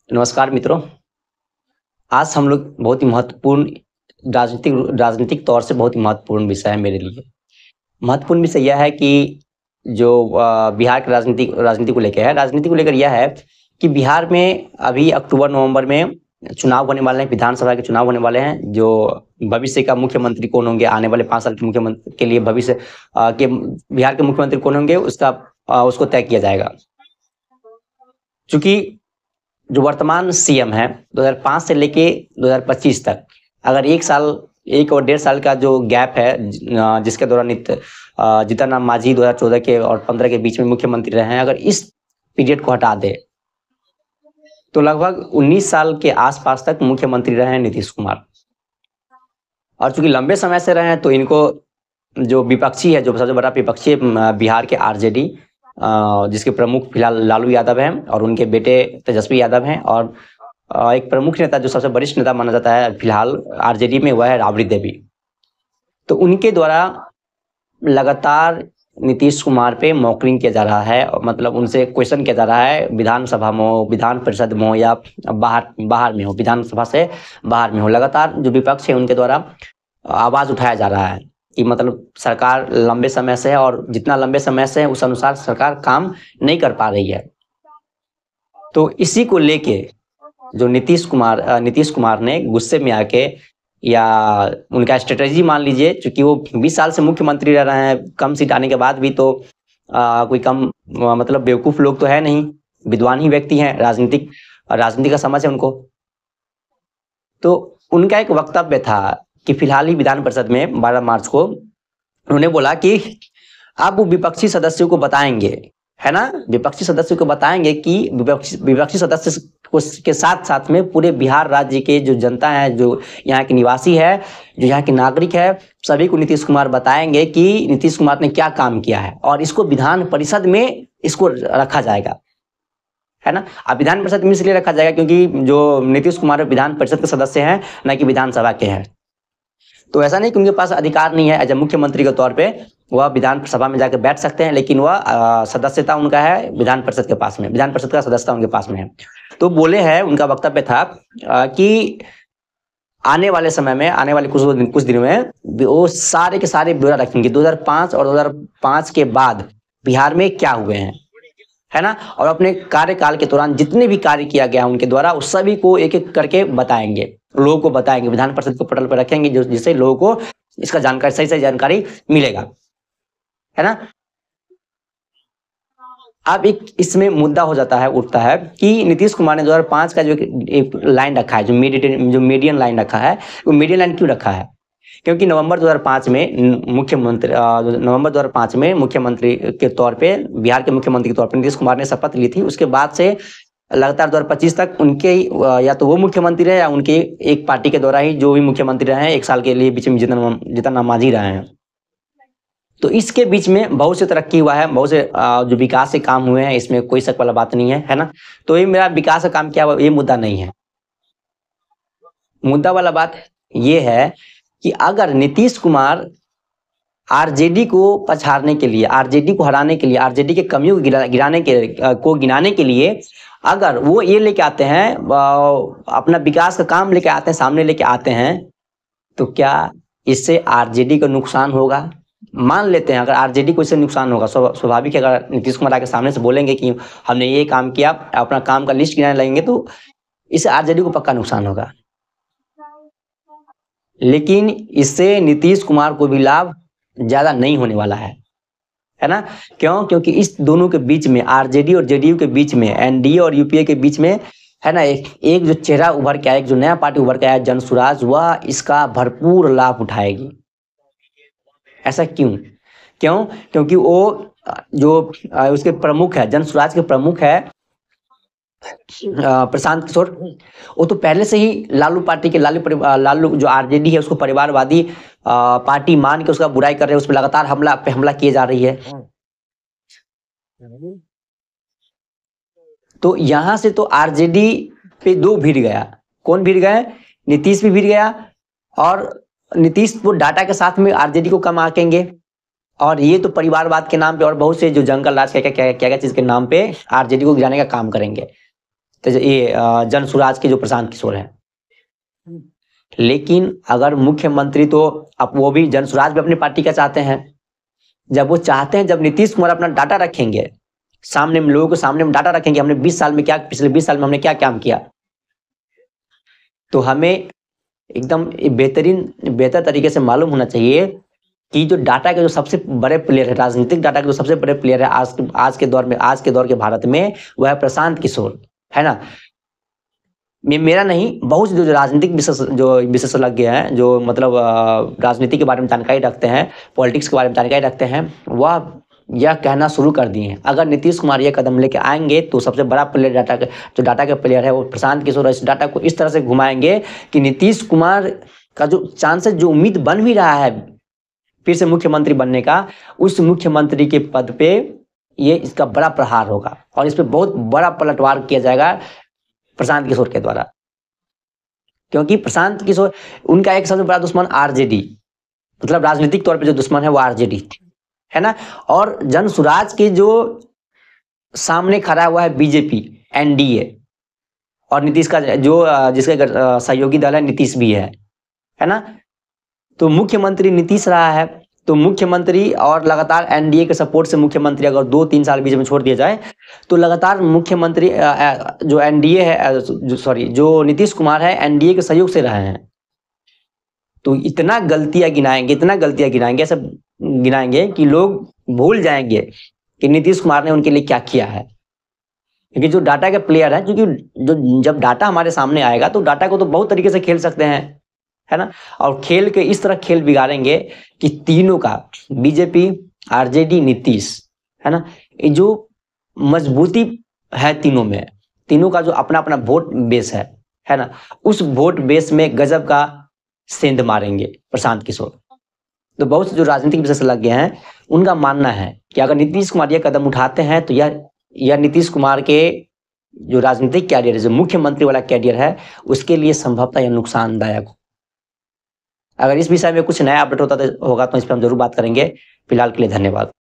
नमस्कार मित्रों। आज हम लोग बहुत ही महत्वपूर्ण राजनीतिक राजनीतिक तौर से बहुत ही महत्वपूर्ण विषय है मेरे लिए। महत्वपूर्ण विषय यह है कि जो बिहार की राजनीति को लेकर है, राजनीति को लेकर यह है कि बिहार में अभी अक्टूबर-नवंबर में चुनाव होने वाले हैं, विधानसभा के चुनाव होने वाले हैं। जो भविष्य का मुख्यमंत्री कौन होंगे, आने वाले 5 साल के मुख्यमंत्री के लिए भविष्य के बिहार के मुख्यमंत्री कौन होंगे उसको तय किया जाएगा। चूँकि जो वर्तमान सीएम है 2005 से लेके 2025 तक, अगर 1 और 1.5 साल का जो गैप है, जिसके दौरान जीतन राम मांझी 2014 के और 15 के बीच में मुख्यमंत्री रहे हैं, अगर इस पीरियड को हटा दे तो लगभग 19 साल के आसपास तक मुख्यमंत्री रहे हैं नीतीश कुमार। और चूंकि लंबे समय से रहे हैं तो इनको जो विपक्षी है, जो सबसे बड़ा विपक्षी है बिहार के आरजेडी, जिसके प्रमुख फिलहाल लालू यादव हैं और उनके बेटे तेजस्वी यादव हैं, और एक प्रमुख नेता जो सबसे वरिष्ठ नेता माना जाता है फिलहाल आरजेडी में, वह है राबड़ी देवी। तो उनके द्वारा लगातार नीतीश कुमार पे मॉकरिंग किया जा रहा है, मतलब उनसे क्वेश्चन किया जा रहा है, विधानसभा में हो, विधान परिषद में हो, या बाहर में हो, विधानसभा से बाहर में हो। लगातार जो विपक्ष है उनके द्वारा आवाज उठाया जा रहा है कि मतलब सरकार लंबे समय से है, और जितना लंबे समय से है उस अनुसार सरकार काम नहीं कर पा रही है। तो इसी को लेके जो नीतीश कुमार ने गुस्से में आके, या उनका स्ट्रेटेजी मान लीजिए, क्योंकि वो 20 साल से मुख्यमंत्री रह रहे हैं, कम सीट आने के बाद भी तो कोई कम मतलब बेवकूफ लोग तो है नहीं, विद्वान ही व्यक्ति हैं, राजनीति का समझ है उनको। तो उनका एक वक्तव्य था कि फिलहाल ही विधान परिषद में 12 मार्च को उन्होंने बोला कि अब वो विपक्षी सदस्यों को बताएंगे, है ना, विपक्षी सदस्यों को बताएंगे कि विपक्षी सदस्य के साथ साथ में पूरे बिहार राज्य के जो जनता है, जो यहाँ के निवासी है, जो यहाँ के नागरिक है, सभी को नीतीश कुमार बताएंगे कि नीतीश कुमार ने क्या काम किया है, और इसको विधान परिषद में इसको रखा जाएगा, है ना। अब विधान परिषद में इसलिए रखा जाएगा क्योंकि जो नीतीश कुमार विधान परिषद के सदस्य हैं, न कि विधानसभा के हैं। तो ऐसा नहीं कि उनके पास अधिकार नहीं है, एज ए मुख्यमंत्री के तौर पे वह विधानसभा में जाकर बैठ सकते हैं, लेकिन वह सदस्यता उनका है विधान परिषद के पास में, विधान परिषद का सदस्यता उनके पास में है। तो बोले हैं, उनका वक्तव्य था कि आने वाले समय में, आने वाले कुछ दिनों में वो सारे के सारे ब्यौरा रखेंगे 2005 और 2005 के बाद बिहार में क्या हुए हैं, है ना, और अपने कार्यकाल के दौरान जितने भी कार्य किया गया उनके द्वारा उस सभी को एक एक करके बताएंगे, लोगों को बताएंगे, विधान परिषद को पटल पर रखेंगे, जिससे लोगों को इसका जानकारी, सही जानकारी मिलेगा, है ना। अब एक इसमें मुद्दा हो जाता है, उठता है कि नीतीश कुमार ने 2005 का जो एक लाइन रखा है, जो मीडियन लाइन रखा है, वो मीडियन लाइन क्यों रखा है? क्योंकि नवंबर 2005 में मुख्यमंत्री के तौर पे, बिहार के मुख्यमंत्री के तौर पे नीतीश कुमार ने शपथ ली थी। उसके बाद से लगातार 2025 तक उनके या तो वो मुख्यमंत्री रहे, या उनके एक पार्टी के द्वारा ही जो भी मुख्यमंत्री रहे हैं, 1 साल के लिए बीच में जीतन राम मांझी रहे हैं। तो इसके बीच में बहुत से तरक्की हुआ है, बहुत से जो विकास के काम हुए हैं, इसमें कोई शक वाला बात नहीं है, है ना। तो ये मेरा विकास का काम क्या हुआ, ये मुद्दा नहीं है। मुद्दा वाला बात ये है कि अगर नीतीश कुमार आरजेडी को पछाड़ने के लिए, आरजेडी को हराने के लिए, आरजेडी के कमियों को गिनाने के लिए अगर वो ये लेके आते हैं, अपना विकास का काम लेके आते हैं, सामने लेके आते हैं, तो क्या इससे आरजेडी को नुकसान होगा? मान लेते हैं अगर आरजेडी को इससे नुकसान होगा, स्वाभाविक है, अगर नीतीश कुमार आके सामने से बोलेंगे कि हमने ये काम किया, अपना काम का लिस्ट गिनाने लगेंगे, तो इससे आरजेडी को पक्का नुकसान होगा। लेकिन इससे नीतीश कुमार को भी लाभ ज्यादा नहीं होने वाला है ना। क्यों? क्योंकि इस दोनों के बीच में, आरजेडी और जेडीयू के बीच में, एनडीए और यूपीए के बीच में, है ना, एक जो चेहरा उभर के आया, एक जो नया पार्टी उभर के आया, जनसुराज, वह इसका भरपूर लाभ उठाएगी। ऐसा क्यों? क्योंकि वो जो उसके प्रमुख है, जनसुराज के प्रमुख है प्रशांत किशोर, वो तो पहले से ही लालू पार्टी के, लालू जो आरजेडी है उसको परिवारवादी पार्टी मान के उसका बुराई कर रहे हैं, उस पर लगातार हमला किए जा रही है। तो यहां से तो आरजेडी पे दो भिड़ गया। कौन भिड़ गए? नीतीश भी भिड़ गया, और नीतीश वो डाटा के साथ में आरजेडी को कम आंकेंगे, और ये तो परिवारवाद के नाम पे और बहुत से जो जंगल राज क्या क्या चीज के नाम पे आरजेडी को गिराने का काम करेंगे। ये जन सुराज के जो प्रशांत किशोर हैं। लेकिन अगर मुख्यमंत्री तो अब वो भी जन सुराज भी अपनी पार्टी का चाहते हैं। जब वो चाहते हैं, जब नीतीश कुमार अपना डाटा रखेंगे सामने में, लोगों के सामने में डाटा रखेंगे, हमने 20 साल में क्या, पिछले 20 साल में हमने क्या काम किया, तो हमें एकदम बेहतर तरीके से मालूम होना चाहिए कि जो डाटा के जो सबसे बड़े प्लेयर है, राजनीतिक डाटा के जो सबसे बड़े प्लेयर है आज के दौर के भारत में, वह है प्रशांत किशोर, है ना। मेरा नहीं, बहुत से जो राजनीतिक विशेषज्ञ हैं, जो मतलब राजनीति के बारे में जानकारी रखते हैं, पॉलिटिक्स के बारे में जानकारी रखते हैं, वह यह कहना शुरू कर दिए हैं, अगर नीतीश कुमार यह कदम लेके आएंगे तो सबसे बड़ा प्लेयर डाटा के प्लेयर है वो प्रशांत किशोर, इस डाटा को इस तरह से घुमाएंगे कि नीतीश कुमार का जो चांसेस, जो उम्मीद बन भी रहा है फिर से मुख्यमंत्री बनने का, उस मुख्यमंत्री के पद पे ये इसका बड़ा प्रहार होगा और इस पे बहुत बड़ा पलटवार किया जाएगा प्रशांत किशोर के द्वारा। क्योंकि प्रशांत किशोर, उनका एक सबसे बड़ा दुश्मन आरजेडी, मतलब राजनीतिक तौर पे जो दुश्मन है वो आरजेडी है ना। और जन सुराज के जो सामने खड़ा हुआ है बीजेपी, एनडीए, और नीतीश का जो जिसका सहयोगी दल है नीतीश भी है ना। तो मुख्यमंत्री नीतीश रहा है, तो मुख्यमंत्री और लगातार एनडीए के सपोर्ट से मुख्यमंत्री अगर 2-3 साल बीच में छोड़ दिया जाए तो लगातार मुख्यमंत्री जो एनडीए है, जो नीतीश कुमार है, एनडीए के सहयोग से रहे हैं। तो इतना गलतियां गिनाएंगे, सब गिनाएंगे कि लोग भूल जाएंगे कि नीतीश कुमार ने उनके लिए क्या किया है। क्योंकि जो डाटा के प्लेयर है, क्योंकि जब डाटा हमारे सामने आएगा तो डाटा को तो बहुत तरीके से खेल सकते हैं, है ना। और खेल के इस तरह खेल बिगाड़ेंगे कि तीनों का, बीजेपी, आरजेडी, नीतीश, है ना, ये जो मजबूती है तीनों में, तीनों का जो अपना अपना वोट बेस है ना, उस वोट बेस में गजब का सेंध मारेंगे प्रशांत किशोर। तो बहुत से जो राजनीतिक विशेषज्ञ हैं उनका मानना है कि अगर नीतीश कुमार यह कदम उठाते हैं तो यह नीतीश कुमार के जो राजनीतिक कैरियर है, जो मुख्यमंत्री वाला कैरियर है, उसके लिए संभवतः यह नुकसानदायक हो। अगर इस विषय में कुछ नया अपडेट होगा तो इस पर हम जरूर बात करेंगे। फिलहाल के लिए धन्यवाद।